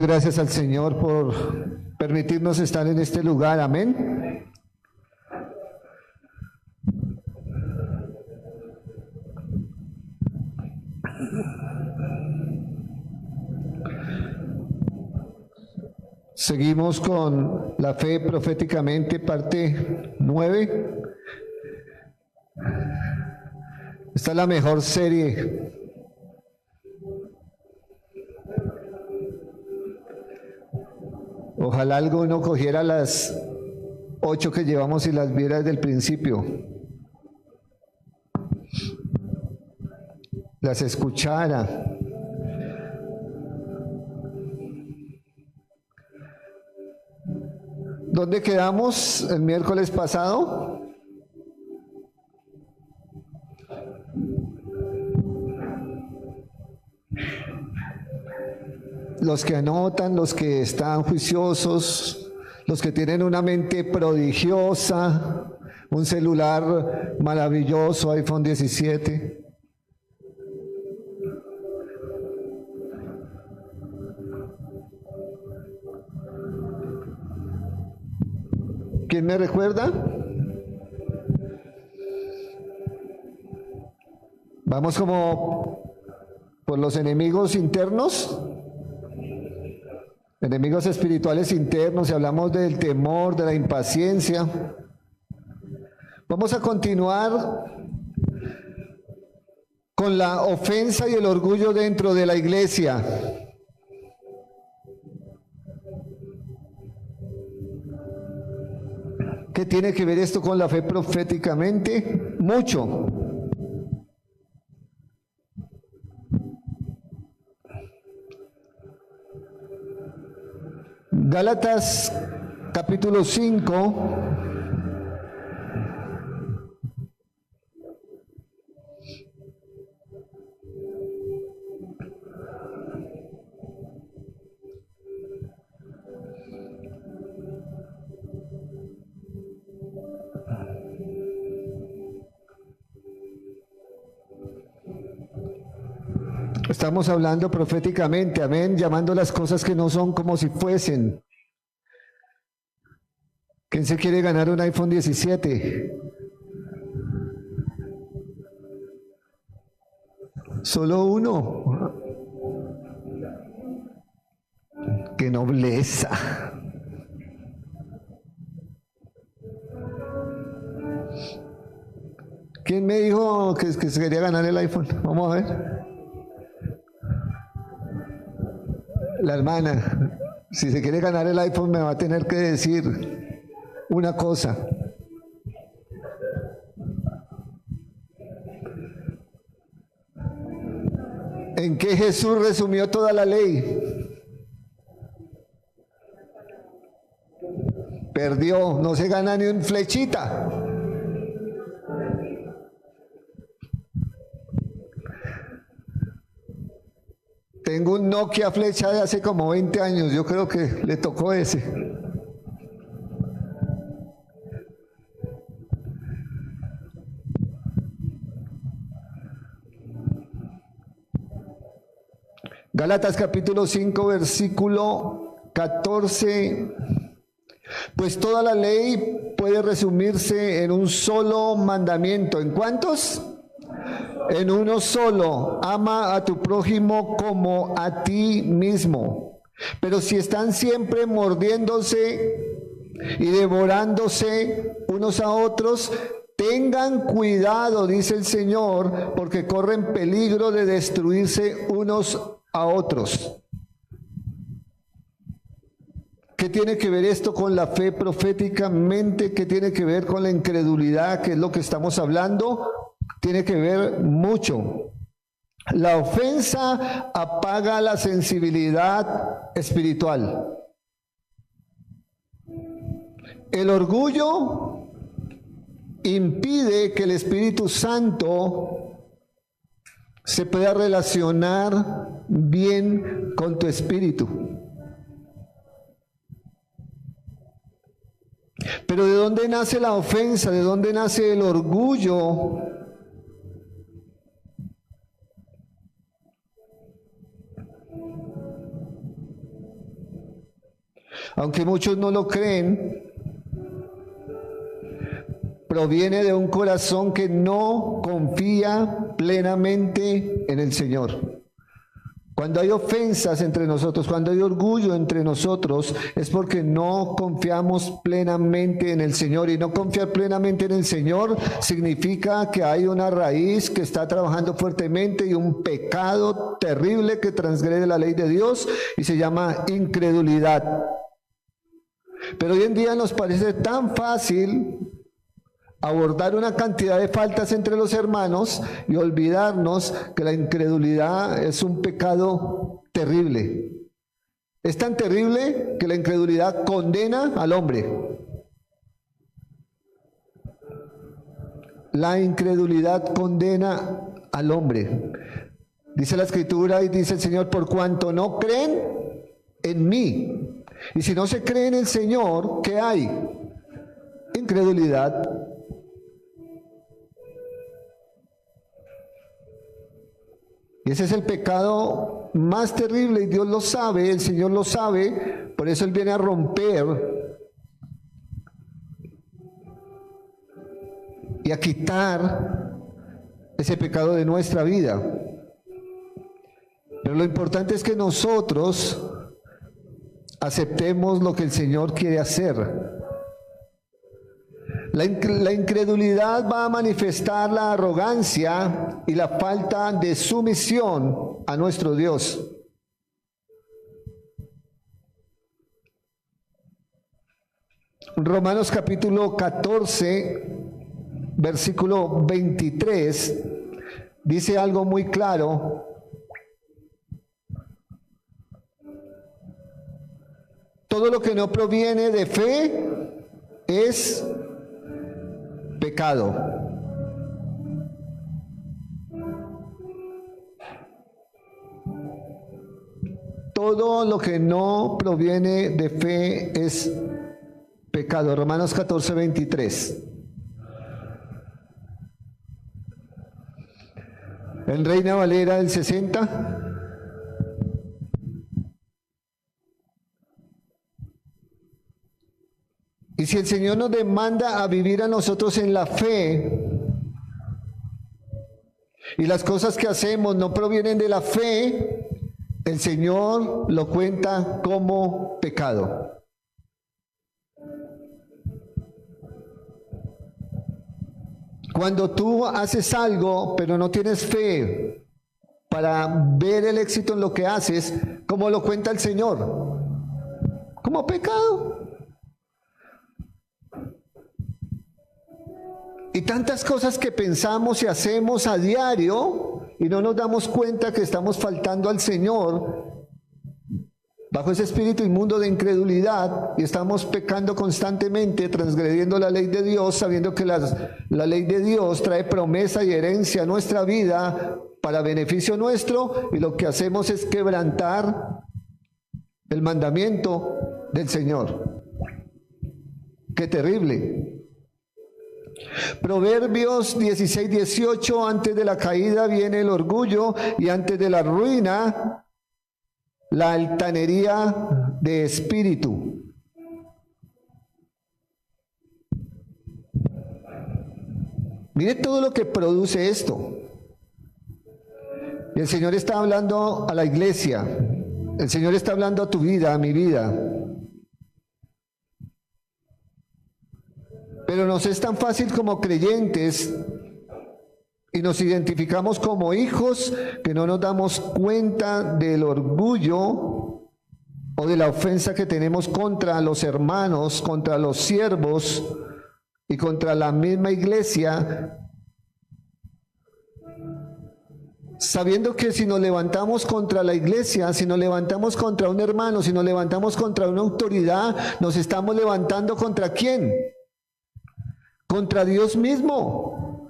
Gracias al Señor por permitirnos estar en este lugar. Amén. Seguimos con la fe proféticamente, parte 9. Esta es la mejor serie. Ojalá alguno cogiera las 8 que llevamos y las viera desde el principio. Las escuchara. ¿Dónde quedamos el miércoles pasado? Los que anotan, los que están juiciosos, los que tienen una mente prodigiosa, un celular maravilloso, iPhone 17. ¿Quién me recuerda? Vamos como por los enemigos internos. Enemigos espirituales internos, y hablamos del temor, de la impaciencia. Vamos a continuar con la ofensa y el orgullo dentro de la iglesia. ¿Qué tiene que ver esto con la fe proféticamente? Mucho. Gálatas capítulo 5. Estamos hablando proféticamente, amén, llamando las cosas que no son como si fuesen. ¿Quién se quiere ganar un iPhone 17? Solo uno. ¡Qué nobleza! ¿Quién me dijo que se quería ganar el iPhone? Vamos a ver. La hermana, si se quiere ganar el iPhone me va a tener que decir una cosa. ¿En qué Jesús resumió toda la ley? Perdió, no se gana ni un flechita. Tengo un Nokia flecha de hace como 20 años, yo creo que le tocó ese. Gálatas capítulo 5, versículo 14. Pues toda la ley puede resumirse en un solo mandamiento. ¿En cuántos? En uno solo: ama a tu prójimo como a ti mismo. Pero si están siempre mordiéndose y devorándose unos a otros, tengan cuidado, dice el Señor, porque corren peligro de destruirse unos a otros. ¿Qué tiene que ver esto con la fe proféticamente? ¿Qué tiene que ver con la incredulidad, que es lo que estamos hablando? Tiene que ver mucho. La ofensa apaga la sensibilidad espiritual. El orgullo impide que el Espíritu Santo se pueda relacionar bien con tu espíritu. Pero ¿de dónde nace la ofensa? ¿De dónde nace el orgullo? aunque muchos no lo creen, proviene de un corazón que no confía plenamente en el Señor. Cuando hay ofensas entre nosotros, cuando hay orgullo entre nosotros, es porque no confiamos plenamente en el Señor. Y no confiar plenamente en el Señor significa que hay una raíz que está trabajando fuertemente y un pecado terrible que transgrede la ley de Dios y se llama incredulidad. Pero hoy en día nos parece tan fácil abordar una cantidad de faltas entre los hermanos y olvidarnos que la incredulidad es un pecado terrible. Es tan terrible que la incredulidad condena al hombre. La incredulidad condena al hombre. Dice la Escritura y dice el Señor, por cuanto no creen en mí. Y si no se cree en el Señor, ¿qué hay? Incredulidad. Y ese es el pecado más terrible y Dios lo sabe, el Señor lo sabe, por eso Él viene a romper y a quitar ese pecado de nuestra vida. Pero lo importante es que nosotros aceptemos lo que el Señor quiere hacer. La incredulidad va a manifestar la arrogancia y la falta de sumisión a nuestro Dios. Romanos capítulo 14, versículo 23, dice algo muy claro. Todo lo que no proviene de fe es pecado. Todo lo que no proviene de fe es pecado. Romanos 14, 23. En Reina Valera del 60. Y si el Señor nos demanda a vivir a nosotros en la fe, y las cosas que hacemos no provienen de la fe, el Señor lo cuenta como pecado. Cuando tú haces algo, pero no tienes fe para ver el éxito en lo que haces, ¿cómo lo cuenta el Señor? Como pecado. Y tantas cosas que pensamos y hacemos a diario y no nos damos cuenta que estamos faltando al Señor bajo ese espíritu inmundo de incredulidad y estamos pecando constantemente, transgrediendo la ley de Dios, sabiendo que la ley de Dios trae promesa y herencia a nuestra vida para beneficio nuestro, y lo que hacemos es quebrantar el mandamiento del Señor. ¡Qué terrible! Proverbios 16, 18, antes de la caída viene el orgullo y antes de la ruina la altanería de espíritu. Mire todo lo que produce esto. Y el Señor está hablando a la iglesia, el Señor está hablando a tu vida, a mi vida. Pero nos es tan fácil como creyentes y nos identificamos como hijos que no nos damos cuenta del orgullo o de la ofensa que tenemos contra los hermanos, contra los siervos y contra la misma iglesia, sabiendo que si nos levantamos contra la iglesia, si nos levantamos contra un hermano, si nos levantamos contra una autoridad, nos estamos levantando ¿contra quién? Contra Dios mismo,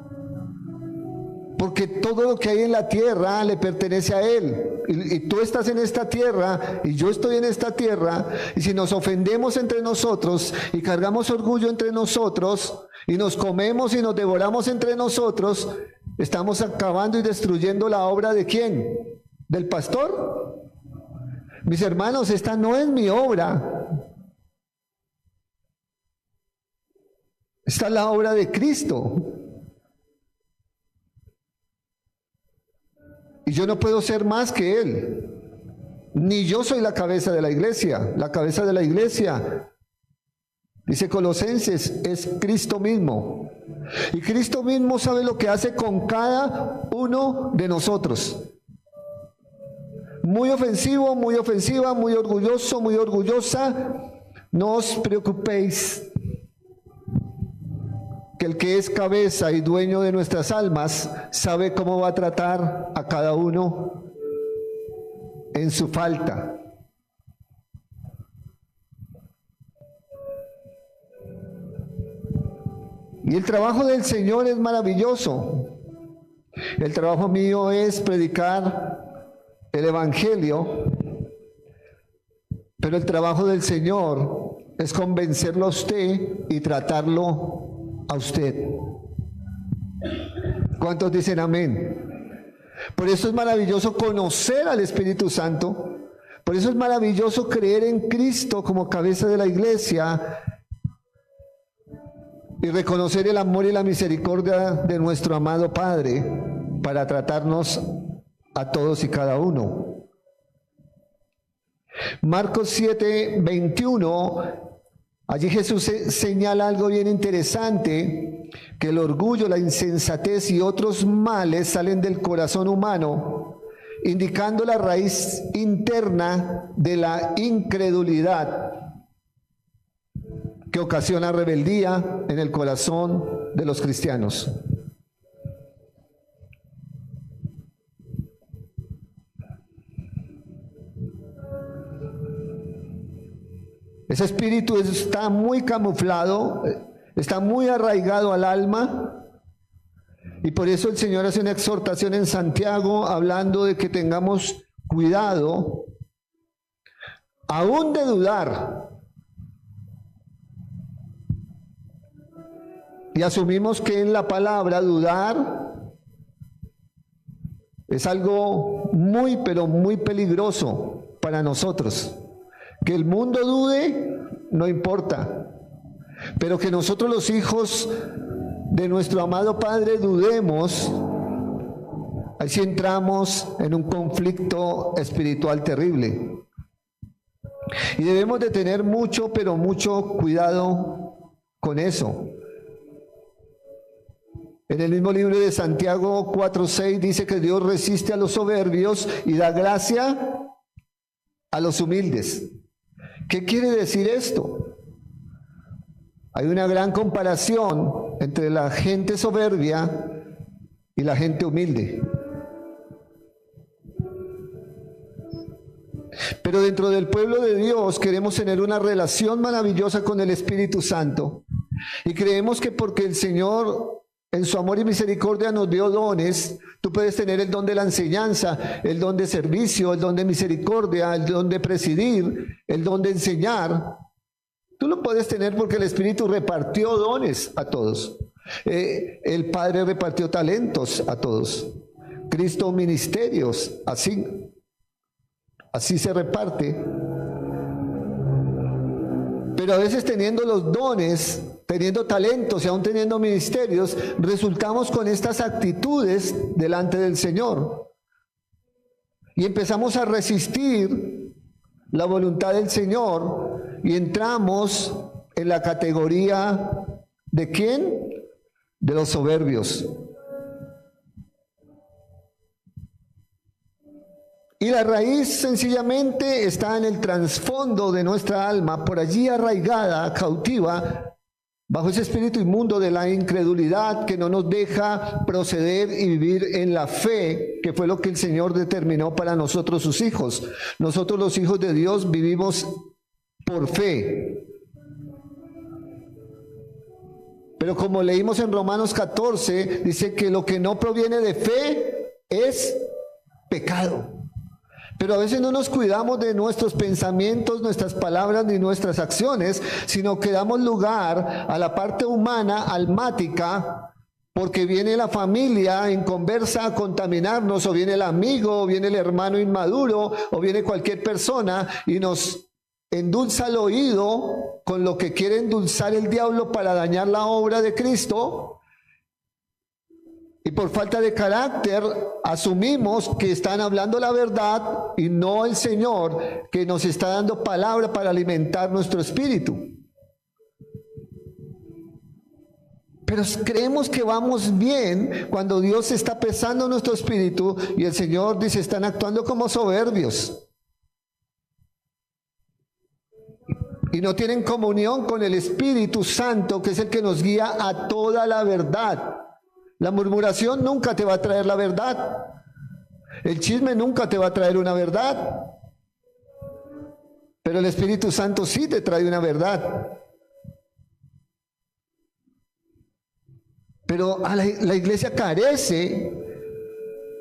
porque todo lo que hay en la tierra le pertenece a Él, y tú estás en esta tierra y yo estoy en esta tierra, y si nos ofendemos entre nosotros y cargamos orgullo entre nosotros y nos comemos y nos devoramos entre nosotros, estamos acabando y destruyendo la obra ¿de quién? ¿Del pastor? Mis hermanos, esta no es mi obra. Esta es la obra de Cristo. Y yo no puedo ser más que Él. Ni yo soy la cabeza de la iglesia. La cabeza de la iglesia, dice Colosenses, es Cristo mismo. Y Cristo mismo sabe lo que hace con cada uno de nosotros. Muy ofensivo, muy ofensiva, muy orgulloso, muy orgullosa. No os preocupéis, que el que es cabeza y dueño de nuestras almas sabe cómo va a tratar a cada uno en su falta. Y el trabajo del Señor es maravilloso. El trabajo mío es predicar el Evangelio, pero el trabajo del Señor es convencerlo a usted y tratarlo a usted. ¿Cuántos dicen amén? Por eso es maravilloso conocer al Espíritu Santo. Por eso es maravilloso creer en Cristo como cabeza de la iglesia y reconocer el amor y la misericordia de nuestro amado Padre para tratarnos a todos y cada uno. Marcos 7:21, allí Jesús señala algo bien interesante, que el orgullo, la insensatez y otros males salen del corazón humano, indicando la raíz interna de la incredulidad que ocasiona rebeldía en el corazón de los cristianos. Ese espíritu está muy camuflado, está muy arraigado al alma, y por eso el Señor hace una exhortación en Santiago hablando de que tengamos cuidado aún de dudar. Y asumimos que en la palabra dudar es algo muy, pero muy peligroso para nosotros. Que el mundo dude, no importa. Pero que nosotros los hijos de nuestro amado Padre dudemos, ahí sí entramos en un conflicto espiritual terrible. Y debemos de tener mucho, pero mucho cuidado con eso. En el mismo libro de Santiago 4:6 dice que Dios resiste a los soberbios y da gracia a los humildes. ¿Qué quiere decir esto? Hay una gran comparación entre la gente soberbia y la gente humilde. Pero dentro del pueblo de Dios queremos tener una relación maravillosa con el Espíritu Santo. Y creemos que porque el Señor en su amor y misericordia nos dio dones. Tú puedes tener el don de la enseñanza, el don de servicio, el don de misericordia, el don de presidir, el don de enseñar. Tú lo puedes tener porque el Espíritu repartió dones a todos. El Padre repartió talentos a todos. Cristo ministerios, así se reparte. Pero a veces teniendo los dones, teniendo talentos y aún teniendo ministerios, resultamos con estas actitudes delante del Señor. Y empezamos a resistir la voluntad del Señor y entramos en la categoría ¿de quién? De los soberbios. Y la raíz sencillamente está en el trasfondo de nuestra alma, por allí arraigada, cautiva, bajo ese espíritu inmundo de la incredulidad que no nos deja proceder y vivir en la fe, que fue lo que el Señor determinó para nosotros sus hijos. Nosotros los hijos de Dios vivimos por fe. Pero como leímos en Romanos 14, dice que lo que no proviene de fe es pecado. Pero a veces no nos cuidamos de nuestros pensamientos, nuestras palabras ni nuestras acciones, sino que damos lugar a la parte humana, almática, porque viene la familia en conversa a contaminarnos, o viene el amigo, o viene el hermano inmaduro, o viene cualquier persona y nos endulza el oído con lo que quiere endulzar el diablo para dañar la obra de Cristo, y por falta de carácter asumimos que están hablando la verdad y no el Señor, que nos está dando palabra para alimentar nuestro espíritu. Pero creemos que vamos bien cuando Dios está pesando nuestro espíritu y el Señor dice, están actuando como soberbios. Y no tienen comunión con el Espíritu Santo, que es el que nos guía a toda la verdad. La murmuración nunca te va a traer la verdad. El chisme nunca te va a traer una verdad. Pero el Espíritu Santo sí te trae una verdad. Pero la iglesia carece,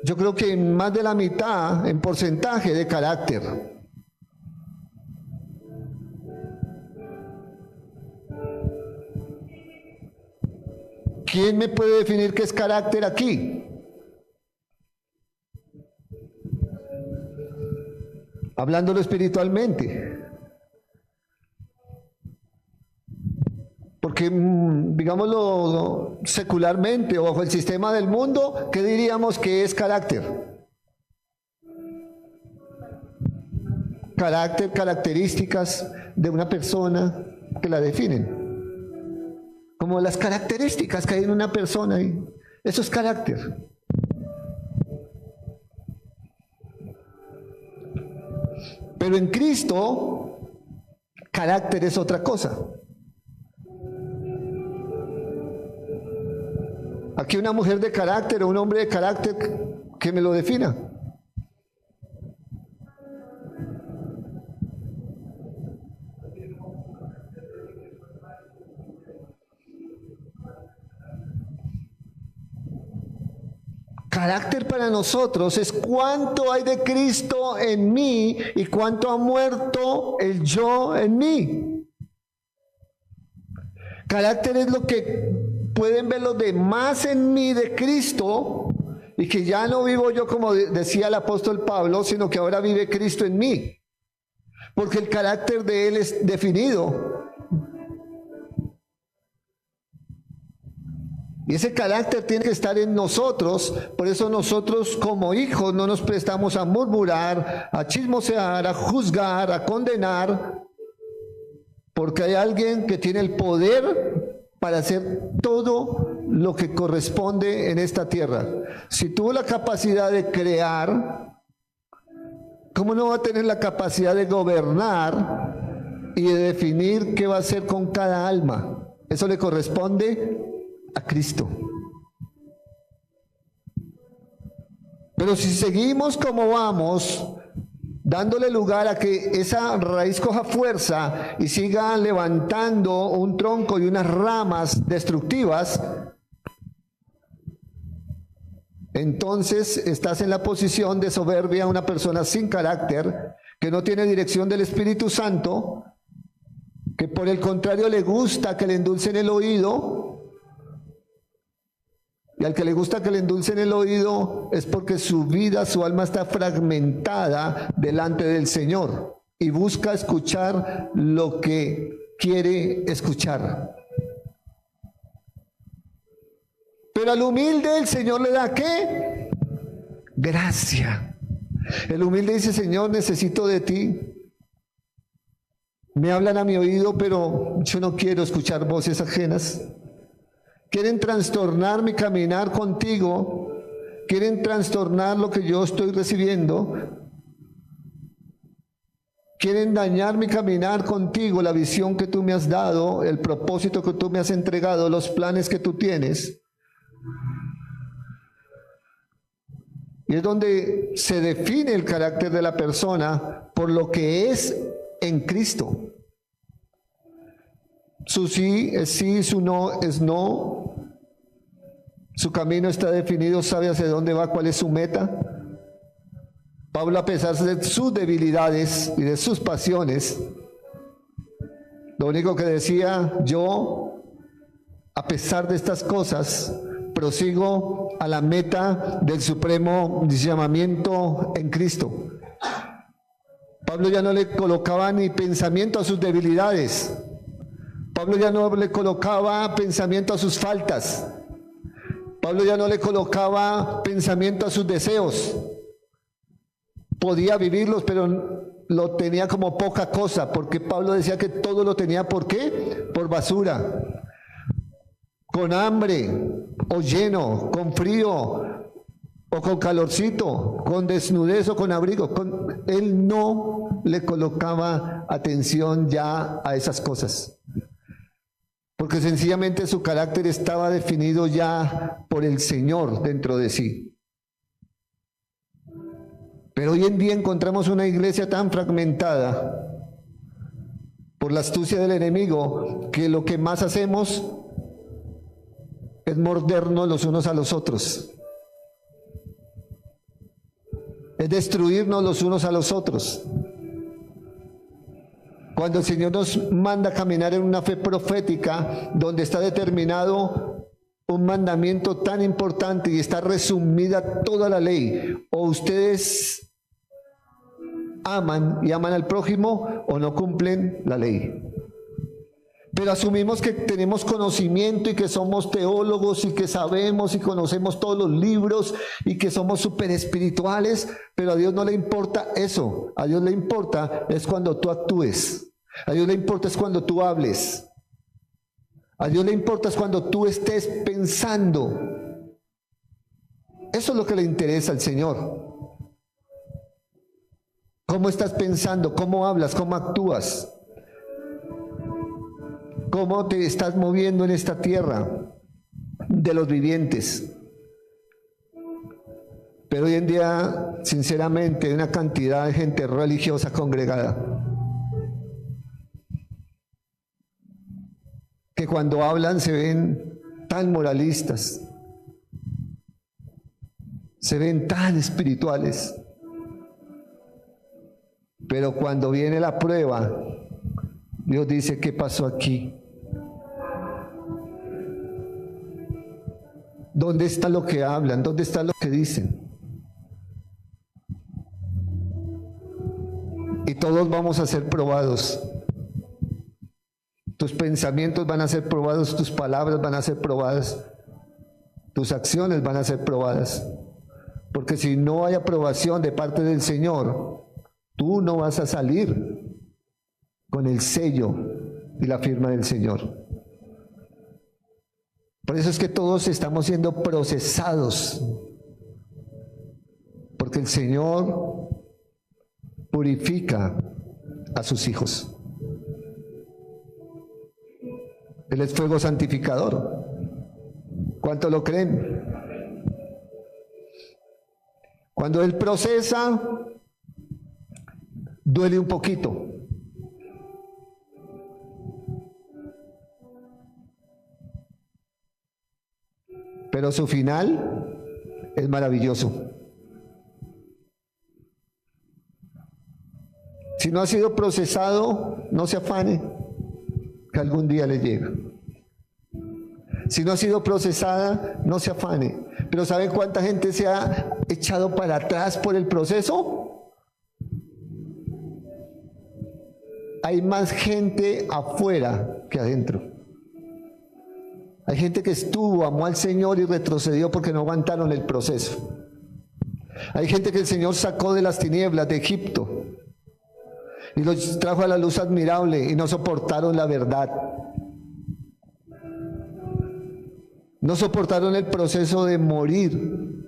yo creo que en más de la mitad, en porcentaje, de carácter. ¿Quién me puede definir qué es carácter aquí? Hablándolo espiritualmente. Porque, digámoslo secularmente o bajo el sistema del mundo, ¿qué diríamos que es carácter? Carácter, características de una persona que la definen. Como las características que hay en una persona. Eso es carácter. Pero en Cristo, carácter es otra cosa. Aquí una mujer de carácter o un hombre de carácter que me lo defina. Carácter para nosotros es cuánto hay de Cristo en mí y cuánto ha muerto el yo en mí. Carácter es lo que pueden ver los demás en mí de Cristo y que ya no vivo yo como decía el apóstol Pablo, sino que ahora vive Cristo en mí. Porque el carácter de Él es definido. Y ese carácter tiene que estar en nosotros, por eso nosotros como hijos no nos prestamos a murmurar, a chismosear, a juzgar, a condenar, porque hay alguien que tiene el poder para hacer todo lo que corresponde en esta tierra. Si tuvo la capacidad de crear, ¿cómo no va a tener la capacidad de gobernar y de definir qué va a hacer con cada alma? Eso le corresponde a Cristo. Pero si seguimos como vamos, dándole lugar a que esa raíz coja fuerza y siga levantando un tronco y unas ramas destructivas, entonces estás en la posición de soberbia, una persona sin carácter, que no tiene dirección del Espíritu Santo, que por el contrario le gusta que le endulcen el oído. Y al que le gusta que le endulcen el oído es porque su vida, su alma está fragmentada delante del Señor y busca escuchar lo que quiere escuchar. Pero al humilde el Señor le da ¿qué? Gracia. El humilde dice, Señor, necesito de ti. Me hablan a mi oído, pero yo no quiero escuchar voces ajenas. Quieren trastornar mi caminar contigo, quieren trastornar lo que yo estoy recibiendo, quieren dañar mi caminar contigo, la visión que tú me has dado, el propósito que tú me has entregado, los planes que tú tienes. Y es donde se define el carácter de la persona por lo que es en Cristo. Su sí es sí, su no es no. Su camino está definido, sabe hacia dónde va, cuál es su meta. Pablo, a pesar de sus debilidades y de sus pasiones, lo único que decía, yo, a pesar de estas cosas, prosigo a la meta del supremo llamamiento en Cristo. Pablo ya no le colocaba ni pensamiento a sus debilidades. Pablo ya no le colocaba pensamiento a sus faltas. Pablo ya no le colocaba pensamiento a sus deseos. Podía vivirlos, pero lo tenía como poca cosa, porque Pablo decía que todo lo tenía, ¿por qué? Por basura. Con hambre, o lleno, con frío, o con calorcito, con desnudez o con abrigo. Él no le colocaba atención ya a esas cosas, porque sencillamente su carácter estaba definido ya por el Señor dentro de sí. Pero hoy en día encontramos una iglesia tan fragmentada por la astucia del enemigo, que lo que más hacemos es mordernos los unos a los otros, es destruirnos los unos a los otros. Cuando el Señor nos manda a caminar en una fe profética, donde está determinado un mandamiento tan importante y está resumida toda la ley, o ustedes aman y aman al prójimo, o no cumplen la ley. Pero asumimos que tenemos conocimiento y que somos teólogos y que sabemos y conocemos todos los libros y que somos súper espirituales, pero a Dios no le importa eso. A Dios le importa es cuando tú actúes. A Dios le importa es cuando tú hables. A Dios le importa es cuando tú estés pensando. Eso es lo que le interesa al Señor. ¿Cómo estás pensando? ¿Cómo hablas? ¿Cómo actúas? ¿Cómo te estás moviendo en esta tierra de los vivientes? Pero hoy en día, sinceramente, hay una cantidad de gente religiosa congregada que cuando hablan se ven tan moralistas, se ven tan espirituales, pero cuando viene la prueba, Dios dice, ¿qué pasó aquí? ¿Dónde está lo que hablan? ¿Dónde está lo que dicen? Y todos vamos a ser probados. Tus pensamientos van a ser probados, tus palabras van a ser probadas, tus acciones van a ser probadas. Porque si no hay aprobación de parte del Señor, tú no vas a salir con el sello y la firma del Señor. Por eso es que todos estamos siendo procesados, porque el Señor purifica a sus hijos. Él es fuego santificador. ¿Cuánto lo creen? Cuando Él procesa, duele un poquito. Pero su final es maravilloso. Si no ha sido procesado, no se afane, que algún día le llega. Si no ha sido procesada, no se afane. Pero ¿sabe cuánta gente se ha echado para atrás por el proceso? Hay más gente afuera que adentro. Hay gente que estuvo, amó al Señor y retrocedió porque no aguantaron el proceso. Hay gente que el Señor sacó de las tinieblas de Egipto y los trajo a la luz admirable y no soportaron la verdad. No soportaron el proceso de morir.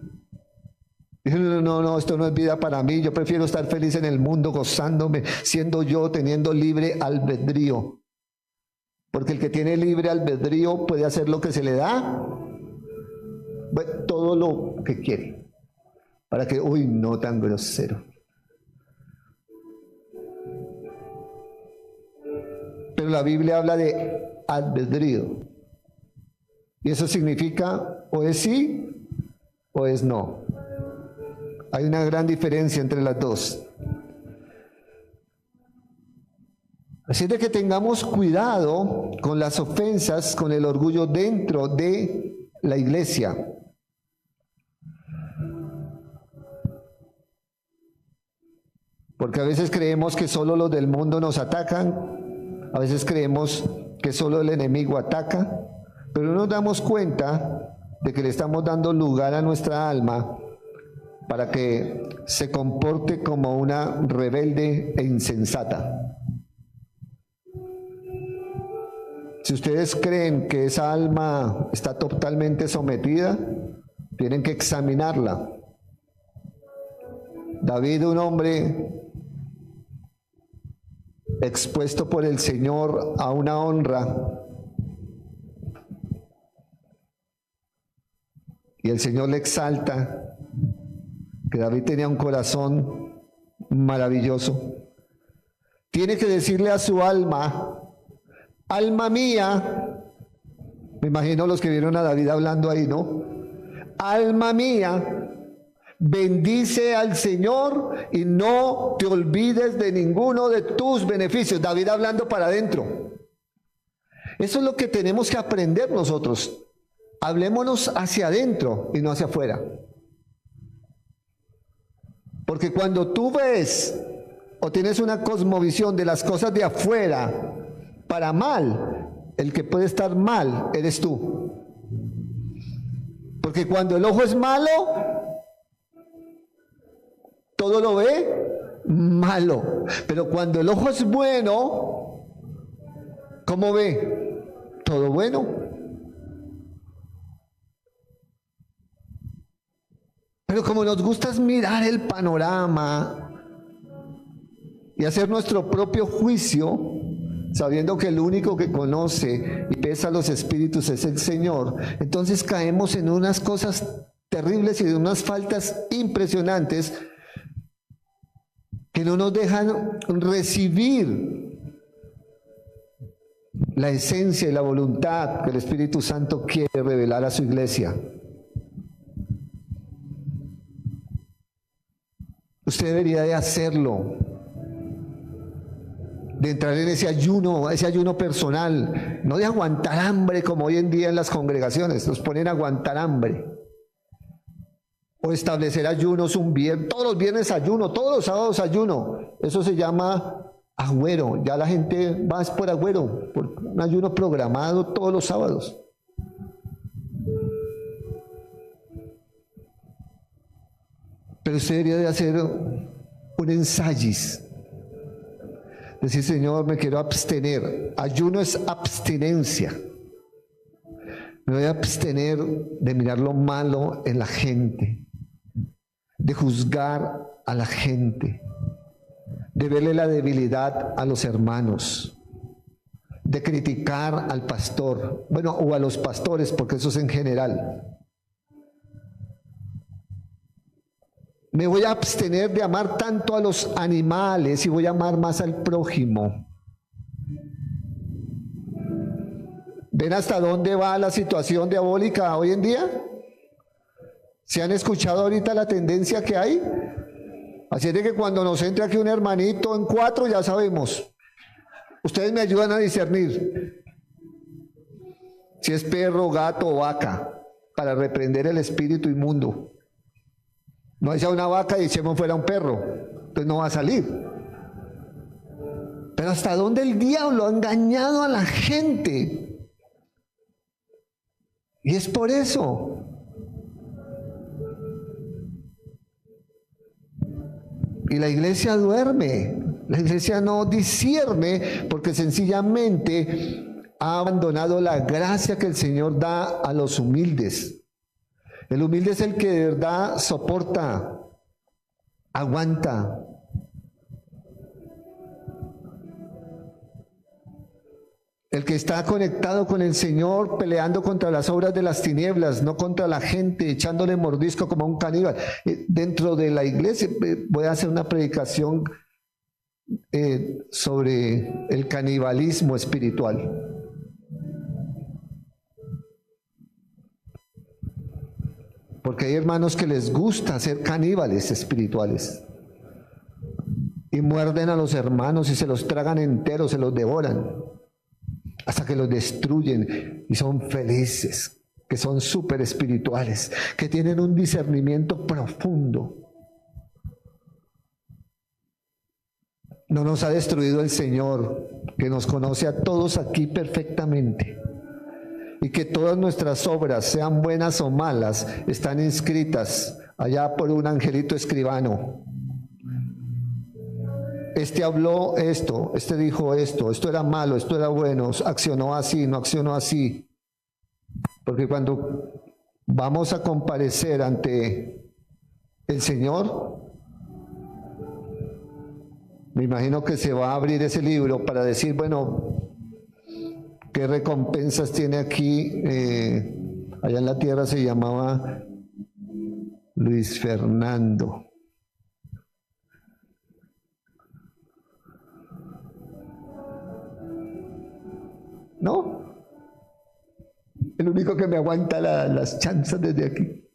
Dijeron, no, esto no es vida para mí, yo prefiero estar feliz en el mundo, gozándome, siendo yo, teniendo libre albedrío. Porque el que tiene libre albedrío puede hacer lo que se le da, todo lo que quiere. Para que, no tan grosero. Pero la Biblia habla de albedrío. Y eso significa o es sí o es no. Hay una gran diferencia entre las dos. Así de que tengamos cuidado con las ofensas, con el orgullo dentro de la iglesia. Porque a veces creemos que solo los del mundo nos atacan, a veces creemos que solo el enemigo ataca, pero no nos damos cuenta de que le estamos dando lugar a nuestra alma para que se comporte como una rebelde e insensata. Si ustedes creen que esa alma está totalmente sometida, tienen que examinarla. David, un hombre expuesto por el Señor a una honra, y el Señor le exalta, que David tenía un corazón maravilloso. Tiene que decirle a su alma: alma mía, me imagino los que vieron a David hablando ahí, ¿no? Alma mía, bendice al Señor y no te olvides de ninguno de tus beneficios. David hablando para adentro. Eso es lo que tenemos que aprender nosotros. Hablémonos hacia adentro y no hacia afuera. Porque cuando tú ves o tienes una cosmovisión de las cosas de afuera para mal, el que puede estar mal eres tú. Porque cuando el ojo es malo, todo lo ve malo. Pero cuando el ojo es bueno, ¿cómo ve? Todo bueno. Pero como nos gusta es mirar el panorama y hacer nuestro propio juicio, sabiendo que el único que conoce y pesa los espíritus es el Señor, entonces caemos en unas cosas terribles y de unas faltas impresionantes que no nos dejan recibir la esencia y la voluntad que el Espíritu Santo quiere revelar a su iglesia. Usted debería de hacerlo, de entrar en ese ayuno personal, no de aguantar hambre como hoy en día en las congregaciones, nos ponen a aguantar hambre. O establecer ayunos un viernes, todos los viernes ayuno, todos los sábados ayuno. Eso se llama agüero. Ya la gente va por agüero, por un ayuno programado todos los sábados. Pero usted debería de hacer un ensayis. Decir: Señor, me quiero abstener. Ayuno es abstinencia. Me voy a abstener de mirar lo malo en la gente, de juzgar a la gente, de verle la debilidad a los hermanos, de criticar al pastor, bueno, o a los pastores, porque eso es en general. Me voy a abstener de amar tanto a los animales y voy a amar más al prójimo. ¿Ven hasta dónde va la situación diabólica hoy en día? ¿Se han escuchado ahorita la tendencia que hay? Así es de que cuando nos entre aquí un hermanito en 4 ya sabemos. Ustedes me ayudan a discernir si es perro, gato o vaca, para reprender el espíritu inmundo. No sea una vaca y echemos fuera un perro, entonces no va a salir. Pero hasta dónde el diablo ha engañado a la gente. Y es por eso. Y la iglesia duerme, la iglesia no discierne porque sencillamente ha abandonado la gracia que el Señor da a los humildes. El humilde es el que de verdad soporta, aguanta. El que está conectado con el Señor, peleando contra las obras de las tinieblas, no contra la gente, echándole mordisco como un caníbal. Dentro de la iglesia voy a hacer una predicación sobre el canibalismo espiritual. Porque hay hermanos que les gusta ser caníbales espirituales. Y muerden a los hermanos y se los tragan enteros, se los devoran. Hasta que los destruyen y son felices, que son súper espirituales, que tienen un discernimiento profundo. No nos ha destruido el Señor, que nos conoce a todos aquí perfectamente, y que todas nuestras obras, sean buenas o malas, están inscritas allá por un angelito escribano. Este habló esto, este dijo esto, esto era malo, esto era bueno, accionó así, no accionó así. Porque cuando vamos a comparecer ante el Señor, me imagino que se va a abrir ese libro para decir, bueno, ¿qué recompensas tiene aquí? Allá en la tierra se llamaba Luis Fernando. ¿No? El único que me aguanta las chanzas desde aquí.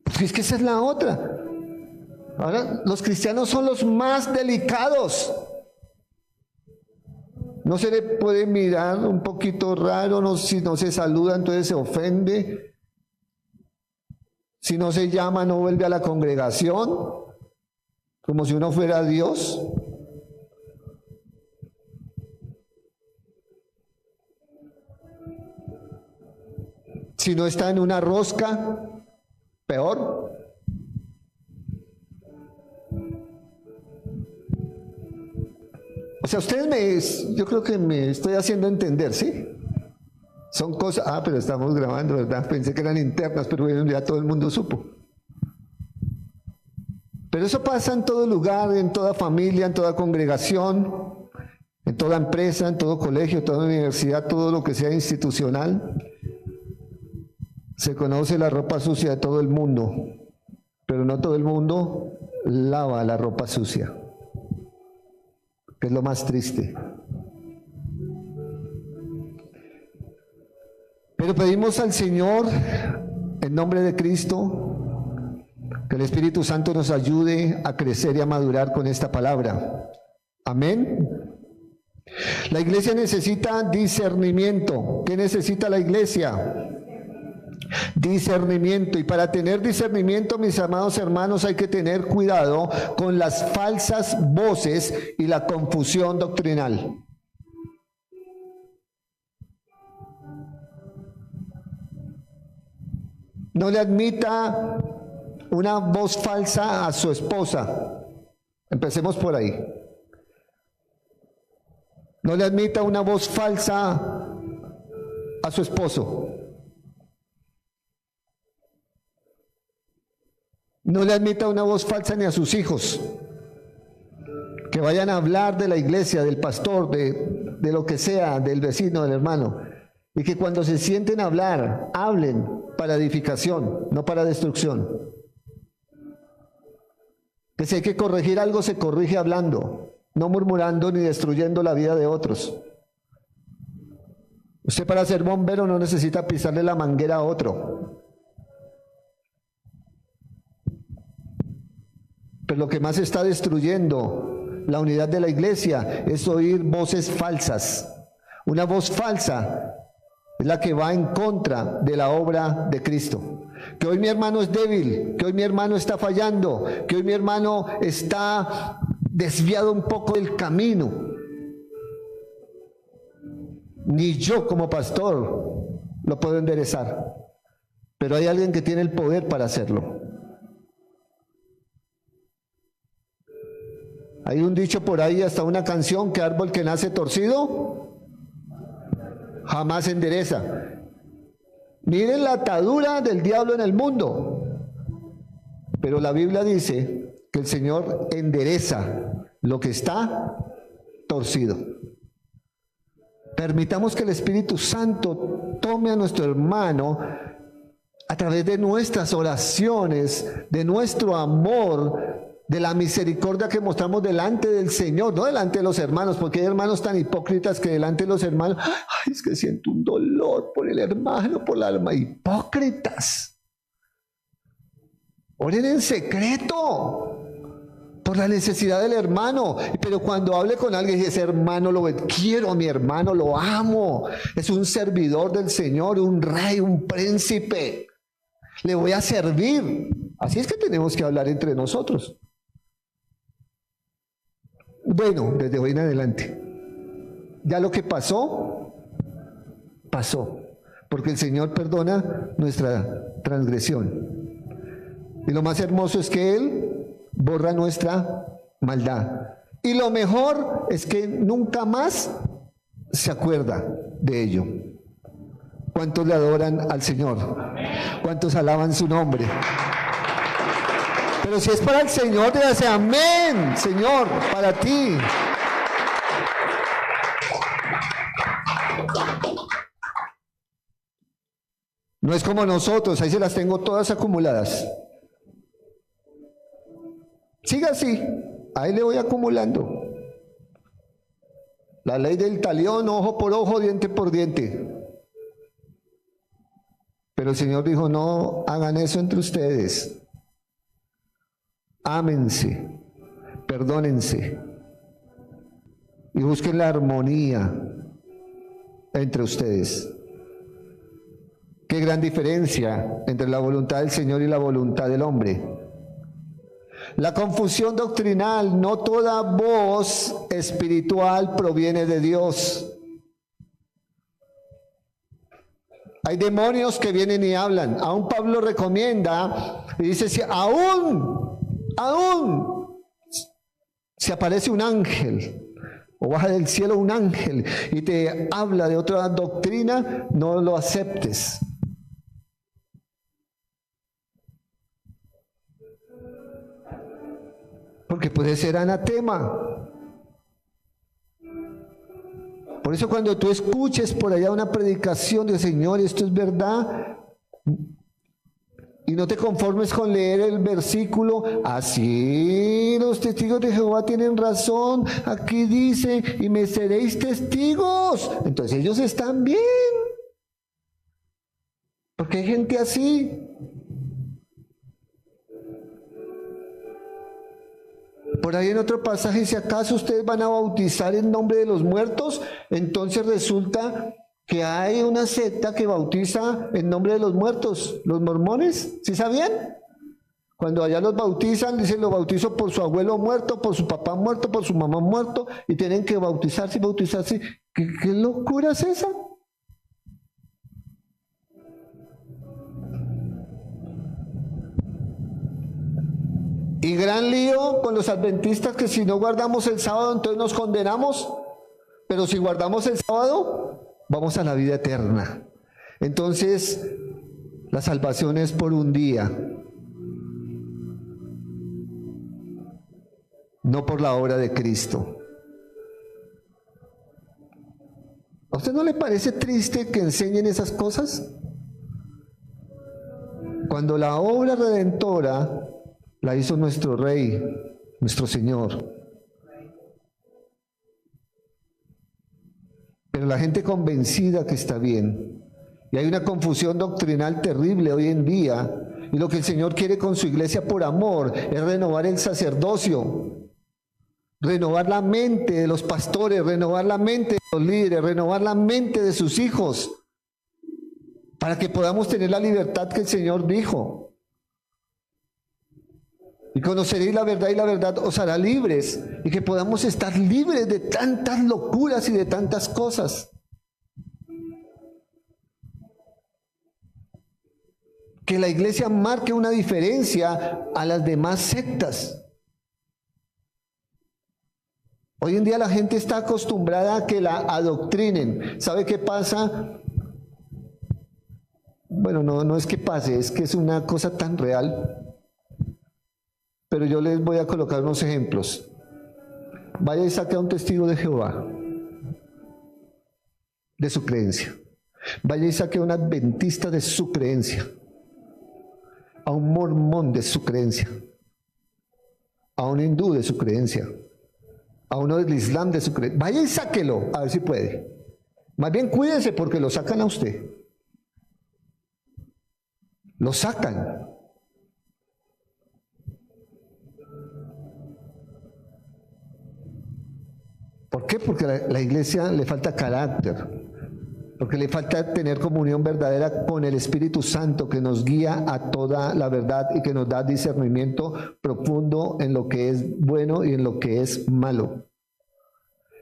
Pues es que esa es la otra. Ahora, los cristianos son los más delicados. No se le puede mirar un poquito raro, no, si no se saluda, entonces se ofende. Si no se llama, no vuelve a la congregación, como si uno fuera Dios. Si no está en una rosca, peor. O sea, yo creo que me estoy haciendo entender, ¿sí? Son cosas, pero estamos grabando, ¿verdad? Pensé que eran internas, pero bueno, ya todo el mundo supo. Pero eso pasa en todo lugar, en toda familia, en toda congregación, en toda empresa, en todo colegio, en toda universidad, todo lo que sea institucional. Se conoce la ropa sucia de todo el mundo, pero no todo el mundo lava la ropa sucia, que es lo más triste. Pero pedimos al Señor, en nombre de Cristo, que el Espíritu Santo nos ayude a crecer y a madurar con esta palabra. Amén. La iglesia necesita discernimiento. ¿Qué necesita la iglesia? Discernimiento. Y para tener discernimiento, mis amados hermanos, hay que tener cuidado con las falsas voces y la confusión doctrinal. No le admita una voz falsa a su esposa. Empecemos por ahí. No le admita una voz falsa a su esposo. No le admita una voz falsa ni a sus hijos. Que vayan a hablar de la iglesia, del pastor, de lo que sea, del vecino, del hermano. Y que cuando se sienten a hablar, hablen para edificación, no para destrucción. Que si hay que corregir algo, se corrige hablando, no murmurando ni destruyendo la vida de otros. Usted para ser bombero no necesita pisarle la manguera a otro. Pero lo que más está destruyendo la unidad de la iglesia es oír voces falsas. Una voz falsa es la que va en contra de la obra de Cristo. Que hoy mi hermano es débil, que hoy mi hermano está fallando, que hoy mi hermano está desviado un poco del camino. Ni yo como pastor lo puedo enderezar, pero hay alguien que tiene el poder para hacerlo. Hay un dicho por ahí, hasta una canción, que árbol que nace torcido jamás endereza. Miren la atadura del diablo en el mundo, pero la Biblia dice que el Señor endereza lo que está torcido. Permitamos que el Espíritu Santo tome a nuestro hermano a través de nuestras oraciones, de nuestro amor, de la misericordia que mostramos delante del Señor, no delante de los hermanos, porque hay hermanos tan hipócritas que delante de los hermanos, ay, es que siento un dolor por el hermano, por la alma. Hipócritas. Oren en secreto por la necesidad del hermano, pero cuando hable con alguien, ese hermano quiero a mi hermano, lo amo, es un servidor del Señor, un rey, un príncipe, le voy a servir. Así es que tenemos que hablar entre nosotros. Bueno, desde hoy en adelante. Ya lo que pasó, pasó. Porque el Señor perdona nuestra transgresión. Y lo más hermoso es que Él borra nuestra maldad. Y lo mejor es que nunca más se acuerda de ello. ¿Cuántos le adoran al Señor? ¿Cuántos alaban su nombre? Pero si es para el Señor, dígase amén, Señor, para ti. No es como nosotros, ahí se las tengo todas acumuladas. Siga así, ahí le voy acumulando. La ley del talión, ojo por ojo, diente por diente. Pero el Señor dijo, no hagan eso entre ustedes. Ámense, perdónense y busquen la armonía entre ustedes. Qué gran diferencia entre la voluntad del Señor y la voluntad del hombre. La confusión doctrinal, no toda voz espiritual proviene de Dios. Hay demonios que vienen y hablan. Aún Pablo recomienda y dice, si aún si aparece un ángel o baja del cielo un ángel y te habla de otra doctrina, no lo aceptes. Porque puede ser anatema. Por eso cuando tú escuches por allá una predicación del Señor, y esto es verdad, y no te conformes con leer el versículo, así los testigos de Jehová tienen razón, aquí dice, y me seréis testigos. Entonces ellos están bien. Porque hay gente así. Por ahí en otro pasaje, si acaso ustedes van a bautizar en nombre de los muertos, entonces resulta que hay una secta que bautiza en nombre de los muertos, los mormones, ¿sí sabían? Cuando allá los bautizan, dicen, lo bautizo por su abuelo muerto, por su papá muerto, por su mamá muerto, y tienen que bautizarse y bautizarse. ¿Qué locura es esa? Y gran lío con los adventistas que si no guardamos el sábado, entonces nos condenamos, pero si guardamos el sábado, vamos a la vida eterna. Entonces, la salvación es por un día, no por la obra de Cristo. ¿A usted no le parece triste que enseñen esas cosas? Cuando la obra redentora la hizo nuestro Rey, nuestro Señor. Pero la gente convencida que está bien. Y hay una confusión doctrinal terrible hoy en día. Y lo que el Señor quiere con su iglesia por amor es renovar el sacerdocio, renovar la mente de los pastores, renovar la mente de los líderes, renovar la mente de sus hijos, para que podamos tener la libertad que el Señor dijo. Y conoceréis la verdad y la verdad os hará libres, y que podamos estar libres de tantas locuras y de tantas cosas. Que la iglesia marque una diferencia a las demás sectas. Hoy en día la gente está acostumbrada a que la adoctrinen. ¿Sabe qué pasa? Bueno, no es que pase, es que es una cosa tan real. Pero yo les voy a colocar unos ejemplos. Vaya y saque a un testigo de Jehová, de su creencia. Vaya y saque a un adventista de su creencia, a un mormón de su creencia, a un hindú de su creencia, a uno del Islam de su creencia. Vaya y sáquelo, a ver si puede. Más bien cuídense porque lo sacan a usted. Lo sacan. ¿Por qué? Porque a la iglesia le falta carácter, porque le falta tener comunión verdadera con el Espíritu Santo que nos guía a toda la verdad y que nos da discernimiento profundo en lo que es bueno y en lo que es malo.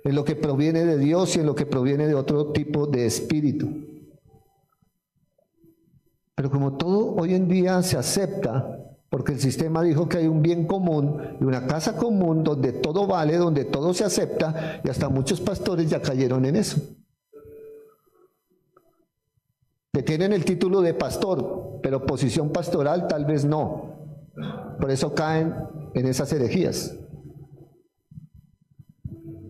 en lo que proviene de Dios y en lo que proviene de otro tipo de espíritu. Pero como todo hoy en día se acepta, porque el sistema dijo que hay un bien común y una casa común donde todo vale, donde todo se acepta, y hasta muchos pastores ya cayeron en eso. Que tienen el título de pastor, pero posición pastoral tal vez no. Por eso caen en esas herejías.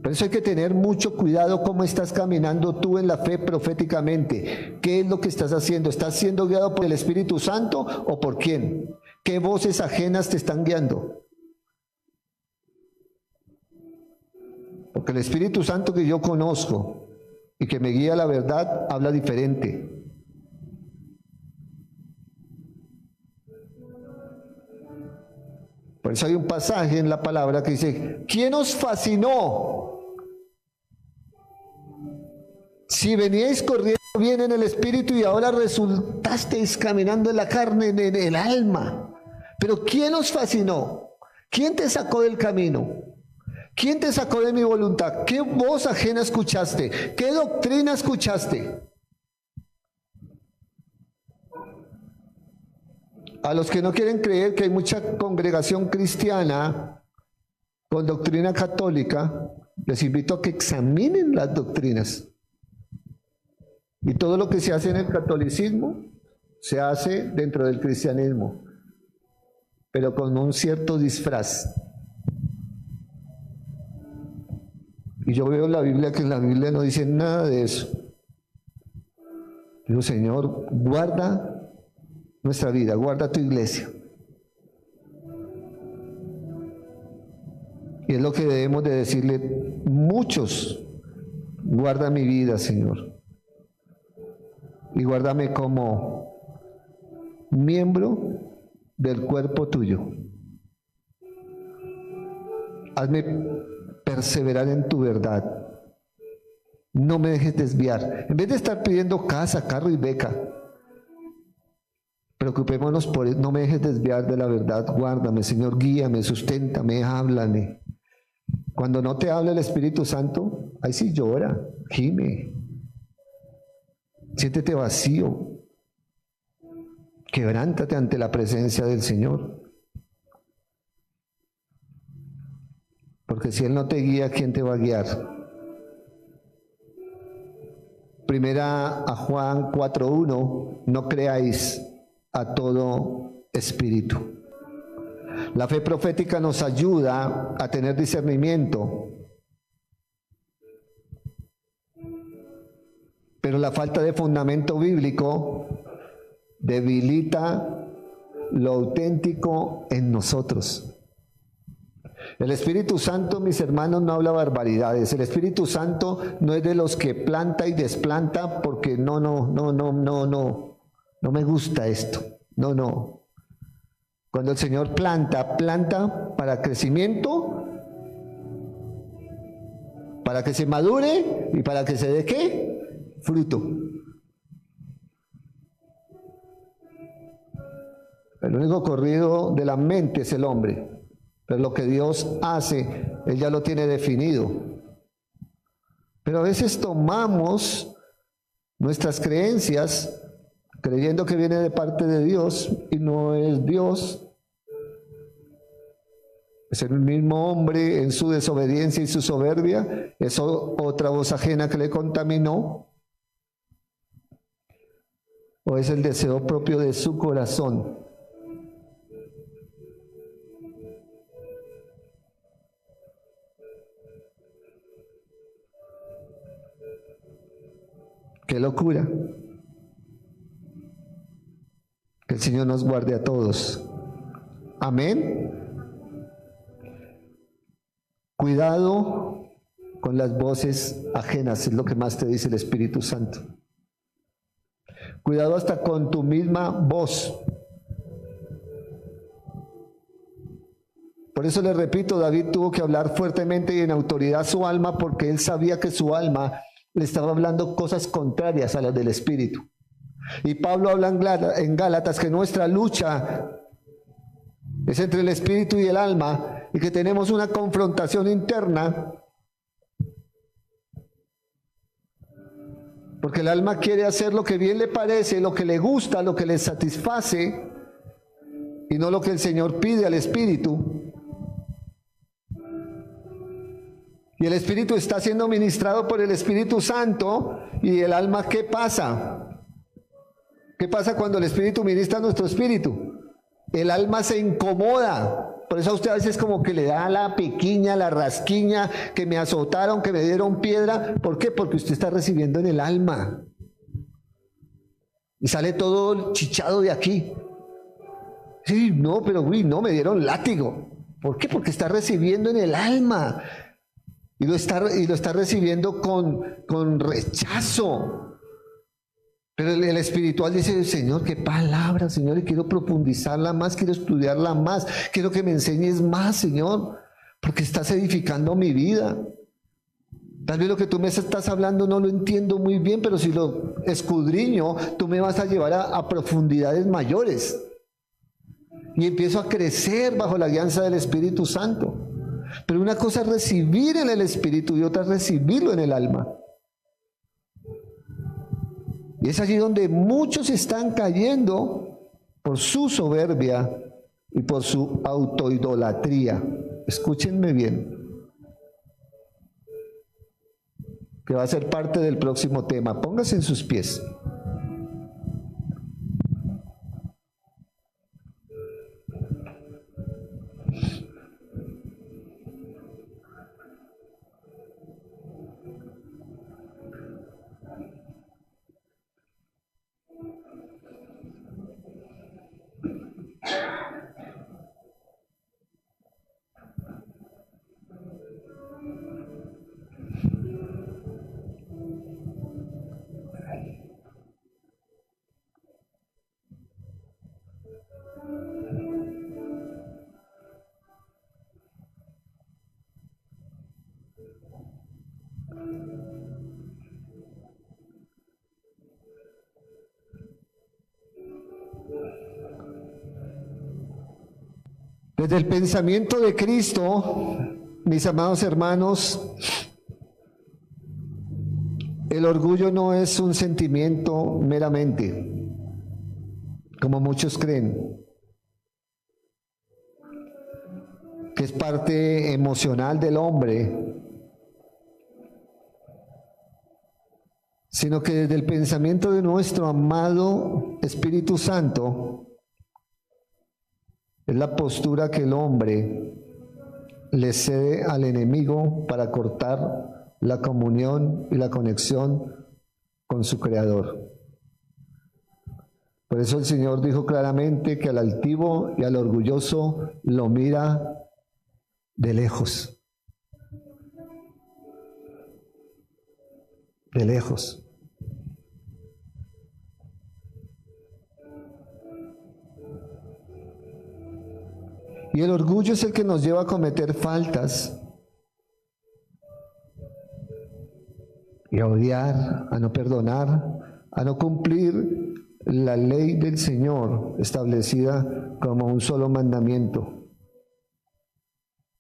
Por eso hay que tener mucho cuidado cómo estás caminando tú en la fe proféticamente. ¿Qué es lo que estás haciendo? ¿Estás siendo guiado por el Espíritu Santo o por quién? ¿Qué voces ajenas te están guiando? Porque el Espíritu Santo que yo conozco y que me guía a la verdad habla diferente. Por eso hay un pasaje en la palabra que dice, ¿quién os fascinó? Si veníais corriendo bien en el espíritu y ahora resultasteis caminando en la carne, en el alma. Pero ¿quién os fascinó? ¿Quién te sacó del camino? ¿Quién te sacó de mi voluntad? ¿Qué voz ajena escuchaste? ¿Qué doctrina escuchaste? A los que no quieren creer que hay mucha congregación cristiana con doctrina católica, les invito a que examinen las doctrinas. Y todo lo que se hace en el catolicismo se hace dentro del cristianismo, pero con un cierto disfraz. Y yo veo en la Biblia que en la Biblia no dice nada de eso. Digo, Señor, guarda nuestra vida, guarda tu iglesia. Y es lo que debemos de decirle muchos, guarda mi vida, Señor. Y guárdame como miembro del cuerpo tuyo. Hazme perseverar en tu verdad. No me dejes desviar. En vez de estar pidiendo casa, carro y beca, preocupémonos por eso. No me dejes desviar de la verdad. Guárdame, Señor, guíame, susténtame, háblame. Cuando no te habla el Espíritu Santo, ahí sí llora, gime. Siéntete vacío. Quebrántate ante la presencia del Señor. Porque si Él no te guía, ¿quién te va a guiar? Primera a Juan 4:1, no creáis a todo espíritu. La fe profética nos ayuda a tener discernimiento, pero la falta de fundamento bíblico debilita lo auténtico en nosotros. El Espíritu Santo, mis hermanos, no habla barbaridades. El Espíritu Santo no es de los que planta y desplanta porque no me gusta esto. No. Cuando el Señor planta para crecimiento, para que se madure y para que se dé ¿qué? Fruto. El único corrido de la mente es el hombre, pero lo que Dios hace, Él ya lo tiene definido. Pero a veces tomamos nuestras creencias creyendo que viene de parte de Dios y no es Dios. Es el mismo hombre en su desobediencia y su soberbia. Es otra voz ajena que le contaminó. O es el deseo propio de su corazón. ¡Qué locura! Que el Señor nos guarde a todos. Amén. Cuidado con las voces ajenas, es lo que más te dice el Espíritu Santo. Cuidado hasta con tu misma voz. Por eso le repito, David tuvo que hablar fuertemente y en autoridad a su alma, porque él sabía que su alma le estaba hablando cosas contrarias a las del Espíritu. Y Pablo habla en Gálatas que nuestra lucha es entre el Espíritu y el alma, y que tenemos una confrontación interna Porque el alma quiere hacer lo que bien le parece, lo que le gusta, lo que le satisface, y no lo que el Señor pide al espíritu. Y el espíritu está siendo ministrado por el Espíritu Santo, y el alma, ¿qué pasa? ¿Qué pasa cuando el espíritu ministra a nuestro espíritu? El alma se incomoda. Por eso a usted a veces como que le da la piquiña, la rasquiña, que me azotaron, que me dieron piedra. ¿Por qué? Porque usted está recibiendo en el alma. Y sale todo chichado de aquí. Sí, no, pero uy, no, me dieron látigo. ¿Por qué? Porque está recibiendo en el alma. Y lo está recibiendo con rechazo. Pero el espiritual dice, Señor, qué palabra, Señor, y quiero profundizarla más, quiero estudiarla más, quiero que me enseñes más, Señor, porque estás edificando mi vida. Tal vez lo que tú me estás hablando no lo entiendo muy bien, pero si lo escudriño, tú me vas a llevar a profundidades mayores. Y empiezo a crecer bajo la guianza del Espíritu Santo. Pero una cosa es recibir en el Espíritu y otra es recibirlo en el alma. Y es allí donde muchos están cayendo por su soberbia y por su autoidolatría. Escúchenme bien, que va a ser parte del próximo tema. Póngase en sus pies. Desde el pensamiento de Cristo, mis amados hermanos, el orgullo no es un sentimiento meramente, como muchos creen, que es parte emocional del hombre, sino que desde el pensamiento de nuestro amado Espíritu Santo, es la postura que el hombre le cede al enemigo para cortar la comunión y la conexión con su Creador. Por eso el Señor dijo claramente que al altivo y al orgulloso lo mira de lejos. De lejos. Y el orgullo es el que nos lleva a cometer faltas y a odiar, a no perdonar, a no cumplir la ley del Señor establecida como un solo mandamiento.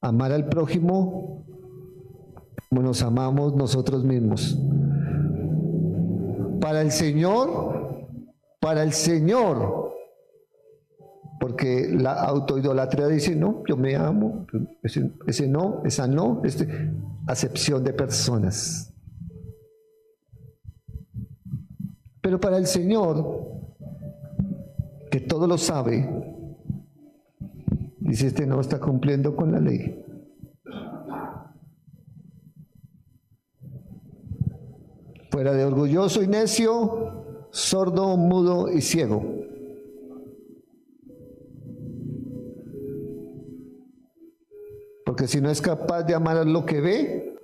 Amar al prójimo como nos amamos nosotros mismos. Para el Señor, porque la autoidolatría dice, no, yo me amo, ese no, esa no, acepción de personas. Pero para el Señor, que todo lo sabe, dice, este no está cumpliendo con la ley. Fuera de orgulloso y necio, sordo, mudo y ciego. Porque si no es capaz de amar lo que ve,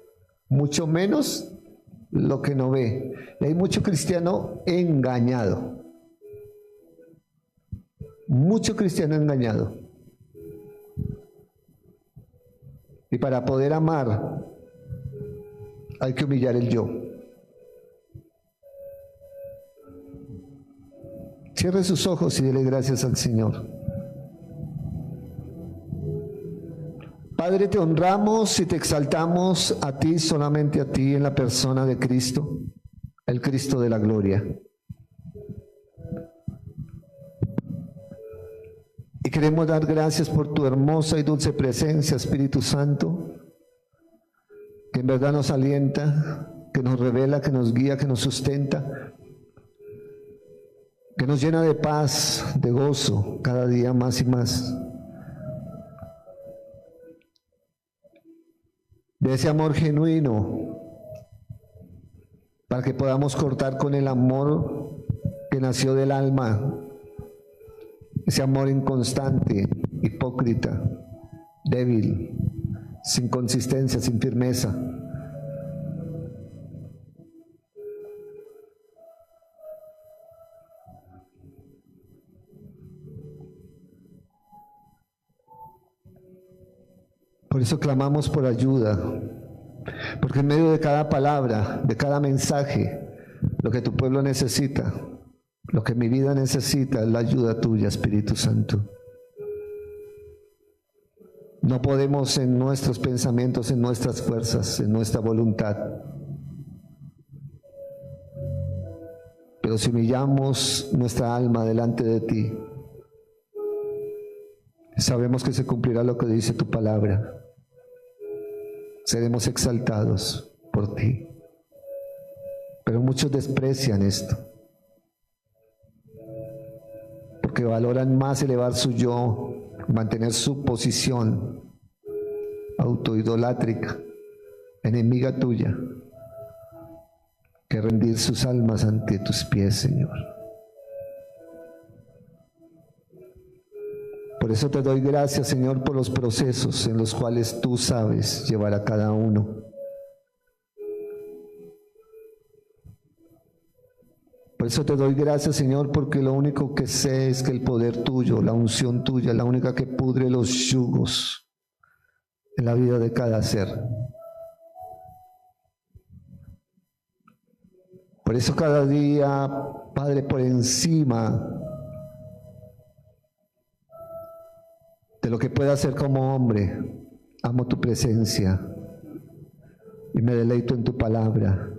mucho menos lo que no ve. Y hay mucho cristiano engañado. Mucho cristiano engañado. Y para poder amar hay que humillar el yo. Cierre sus ojos y dele gracias al Señor. Padre, te honramos y te exaltamos a ti, solamente a ti, en la persona de Cristo. el Cristo de la gloria. Y queremos dar gracias por tu hermosa y dulce presencia, Espíritu Santo, que en verdad nos alienta, que nos revela, que nos guía, que nos sustenta, que nos llena de paz, de gozo, cada día más y más. De ese amor genuino, para que podamos cortar con el amor que nació del alma, ese amor inconstante, hipócrita, débil, sin consistencia, sin firmeza. Por eso clamamos por ayuda, porque en medio de cada palabra, de cada mensaje, lo que tu pueblo necesita, lo que mi vida necesita es la ayuda tuya, Espíritu Santo. No podemos en nuestros pensamientos, en nuestras fuerzas, en nuestra voluntad. Pero si humillamos nuestra alma delante de ti, sabemos que se cumplirá lo que dice tu palabra. Seremos exaltados por ti. Pero muchos desprecian esto, porque valoran más elevar su yo, mantener su posición autoidolátrica, enemiga tuya, que rendir sus almas ante tus pies, Señor. Por eso te doy gracias, Señor, por los procesos en los cuales tú sabes llevar a cada uno. Por eso te doy gracias, Señor, porque lo único que sé es que el poder tuyo, la unción tuya, la única que pudre los yugos en la vida de cada ser. Por eso cada día, Padre, por encima de lo que pueda hacer como hombre, amo tu presencia y me deleito en tu palabra,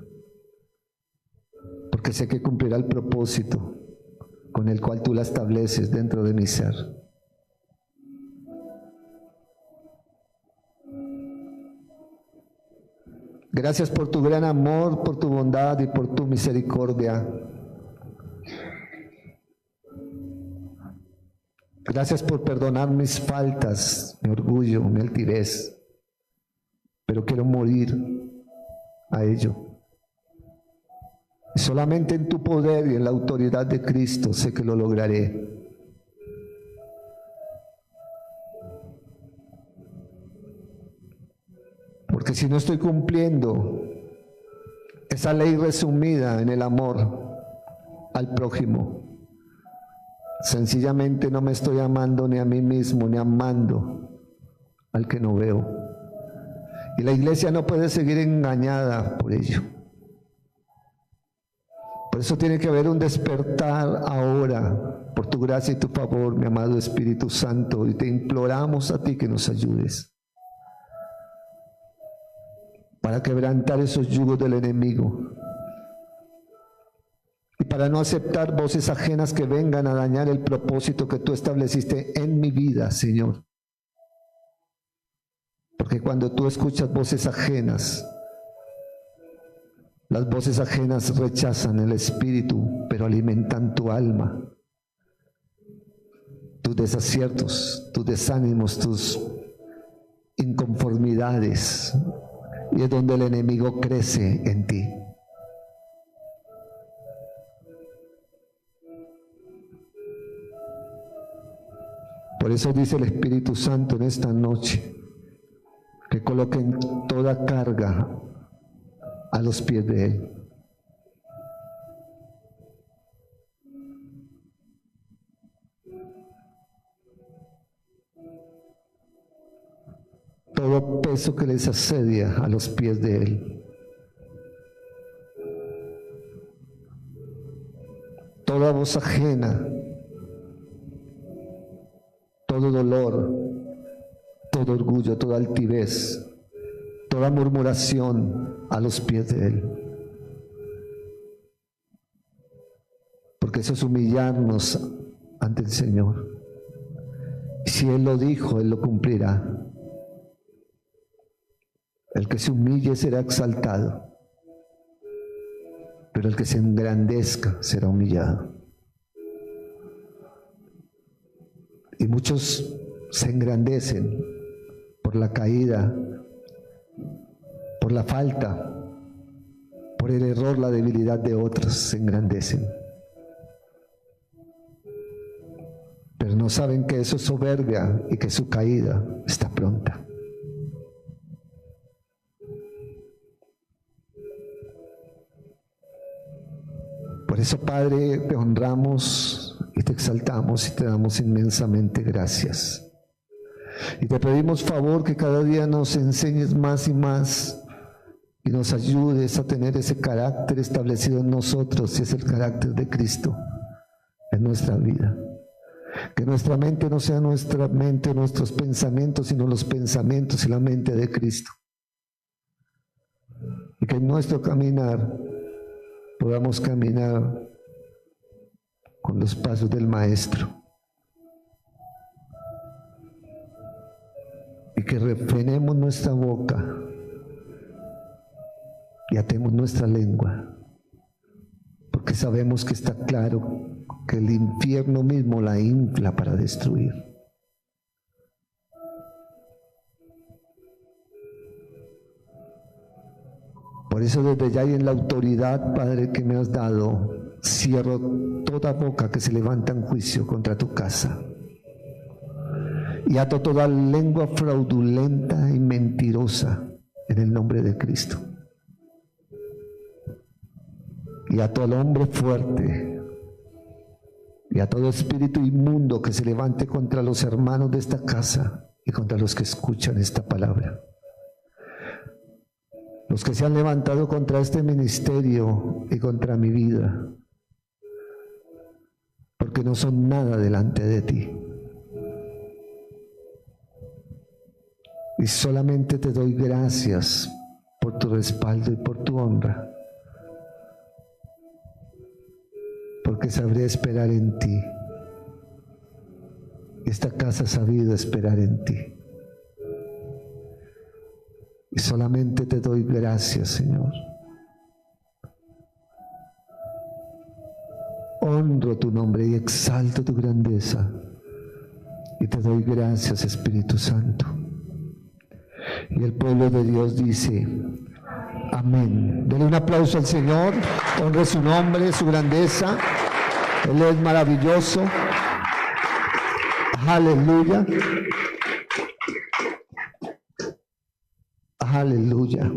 porque sé que cumplirá el propósito con el cual tú la estableces dentro de mi ser. Gracias por tu gran amor, por tu bondad y por tu misericordia. Gracias por perdonar mis faltas, mi orgullo, mi altivez, pero quiero morir a ello. Y solamente en tu poder y en la autoridad de Cristo sé que lo lograré. Porque si no estoy cumpliendo esa ley resumida en el amor al prójimo, sencillamente no me estoy amando ni a mí mismo, ni amando al que no veo. Y la iglesia no puede seguir engañada por ello. Por eso tiene que haber un despertar ahora, por tu gracia y tu favor, mi amado Espíritu Santo, y te imploramos a ti que nos ayudes para quebrantar esos yugos del enemigo y para no aceptar voces ajenas que vengan a dañar el propósito que tú estableciste en mi vida, Señor. Porque cuando tú escuchas voces ajenas, las voces ajenas rechazan el espíritu, pero alimentan tu alma, tus desaciertos, tus desánimos, tus inconformidades, y es donde el enemigo crece en ti. Por eso dice el Espíritu Santo en esta noche, que coloquen toda carga a los pies de Él. Todo peso que les asedia a los pies de Él. Toda voz ajena, todo dolor, todo orgullo, toda altivez, toda murmuración a los pies de Él. porque eso es humillarnos ante el Señor. Si Él lo dijo, Él lo cumplirá. El que se humille será exaltado, pero el que se engrandezca será humillado. Y muchos se engrandecen por la caída, por la falta, por el error, la debilidad de otros, se engrandecen. Pero no saben que eso es soberbia y que su caída está pronta. Por eso, Padre, te honramos y te exaltamos y te damos inmensamente gracias. Y te pedimos favor que cada día nos enseñes más y más y nos ayudes a tener ese carácter establecido en nosotros, y es el carácter de Cristo en nuestra vida. Que nuestra mente no sea nuestra mente, nuestros pensamientos, sino los pensamientos y la mente de Cristo. Y que en nuestro caminar podamos caminar con los pasos del Maestro. Y que refrenemos nuestra boca y atemos nuestra lengua, porque sabemos que está claro que el infierno mismo la infla para destruir. Por eso desde ya y en la autoridad, Padre, que me has dado, cierro toda boca que se levanta en juicio contra tu casa. Y ato toda lengua fraudulenta y mentirosa en el nombre de Cristo. Y ato al hombre fuerte y a todo espíritu inmundo que se levante contra los hermanos de esta casa y contra los que escuchan esta palabra. Los que se han levantado contra este ministerio y contra mi vida, porque no son nada delante de ti. Y solamente te doy gracias por tu respaldo y por tu honra, porque sabré esperar en ti. Esta casa ha sabido esperar en ti. Y solamente te doy gracias, Señor. Honro tu nombre y exalto tu grandeza. Y te doy gracias, Espíritu Santo. Y el pueblo de Dios dice, amén. Denle un aplauso al Señor, honre su nombre, su grandeza. Él es maravilloso. Aleluya. Aleluya.